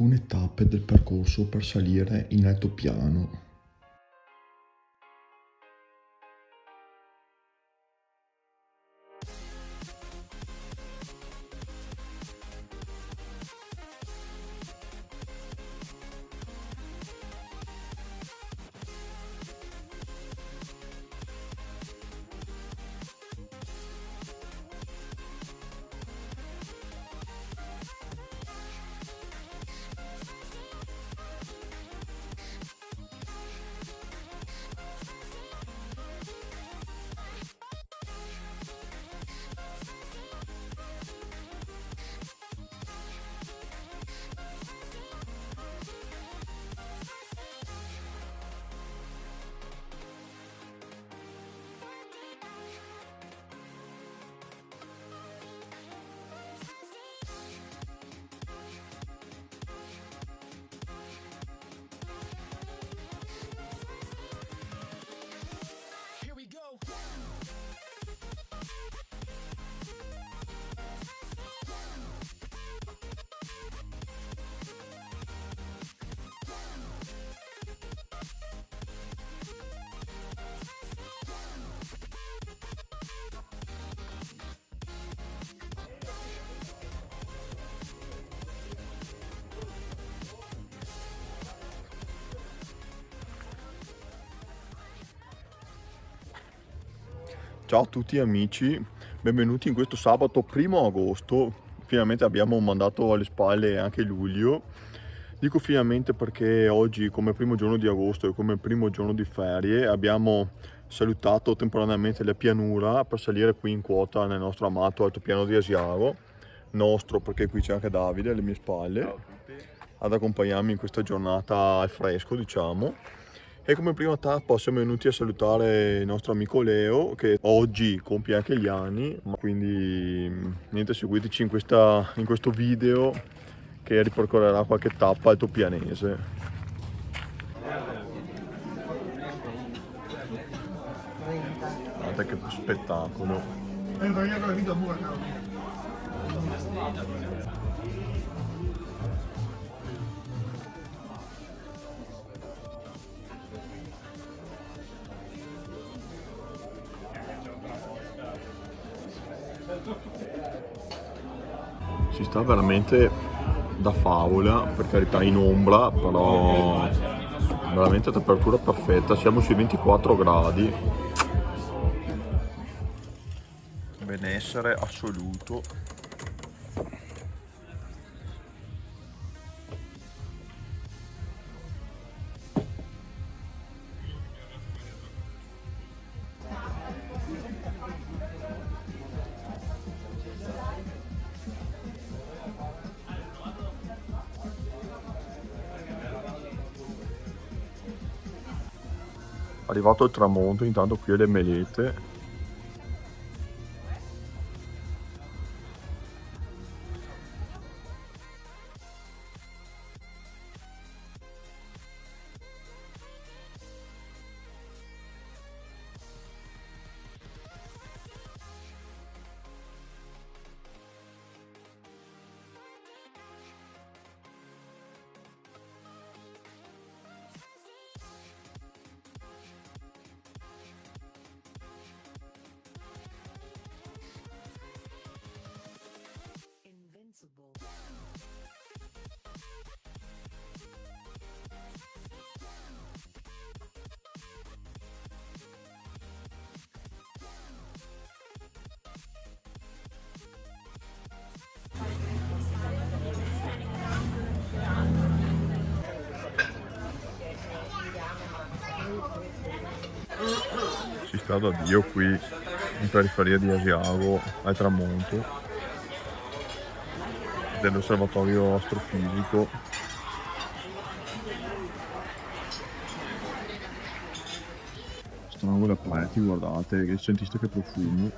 alcune tappe del percorso per salire in altopiano. Ciao a tutti amici, benvenuti in questo sabato 1° agosto. Finalmente abbiamo mandato alle spalle anche luglio. Dico finalmente perché oggi, come primo giorno di agosto e come primo giorno di ferie, abbiamo salutato temporaneamente la pianura per salire qui in quota nel nostro amato altopiano di Asiago. Nostro, perché qui c'è anche Davide alle mie spalle ad accompagnarmi in questa giornata al fresco, diciamo. E come prima tappa siamo venuti a salutare il nostro amico Leo, che oggi compie anche gli anni, quindi niente, seguiteci in questo video che ripercorrerà qualche tappa altopianese. Guardate che spettacolo! Si sta veramente da favola, per carità in ombra, però veramente temperatura perfetta, siamo sui 24 gradi, benessere assoluto. Arrivato il tramonto, intanto qui le melete. Si sta da Dio qui in periferia di Asiago al tramonto dell'osservatorio astrofisico. Strano le aperti, guardate, che sentite che profumo.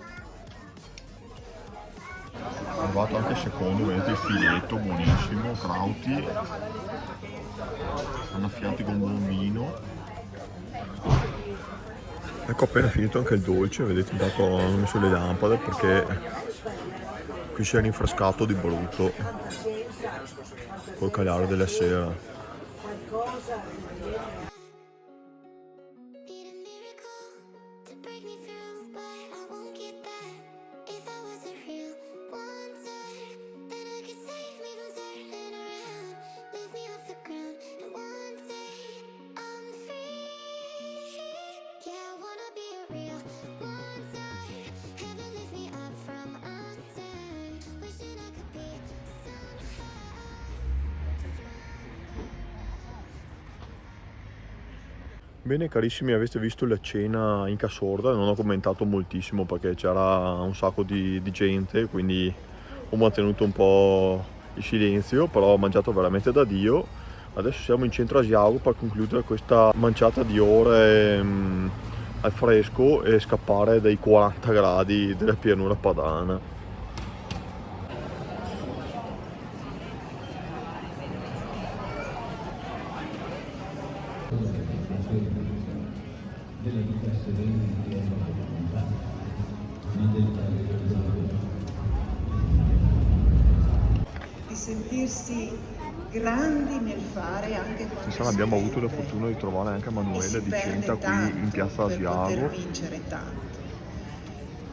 È arrivato anche il secondo, vedete il filetto buonissimo, crauti annaffiati con buon vino. Ecco, appena finito anche il dolce, vedete, intanto ho messo le lampade perché qui si è rinfrescato di brutto. col calare della sera. Need a miracle to break me through, but I won't get that. If I was a real wonder, then I could save me from turning around, lift me off the ground, and one day I'm free. Yeah, I wanna be a real wonder. Heaven lift me up from under. Wishing I could be somehow Bene carissimi, avete visto la cena in Casorda, non ho commentato moltissimo perché c'era un sacco di gente, quindi ho mantenuto un po' il silenzio, però ho mangiato veramente da Dio. Adesso siamo in centro Asiago per concludere questa manciata di ore al fresco e scappare dai 40 gradi della pianura padana. Di sentirsi grandi nel fare anche quando Quest'anno si abbiamo avuto la perde. fortuna di trovare anche E si Emanuele di perde Centa qui in tanto piazza per poter Asiago. vincere tanto.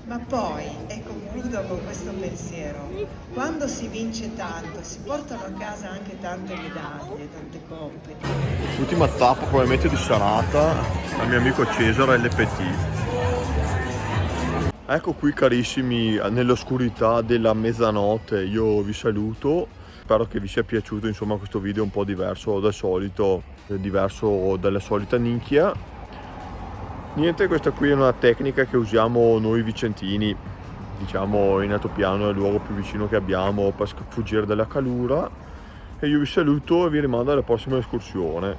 Ma poi, e concludo con questo pensiero, quando si vince tanto si portano a casa anche tante medaglie, tante coppe. L'ultima tappa probabilmente di serata al mio amico Cesare LPT. Ecco qui carissimi, nell'oscurità della mezzanotte io vi saluto, spero che vi sia piaciuto insomma questo video un po' diverso dal solito, diverso dalla solita nicchia. Niente, questa qui è una tecnica che usiamo noi vicentini, diciamo in altopiano è il luogo più vicino che abbiamo per fuggire dalla calura, e io vi saluto e vi rimando alla prossima escursione.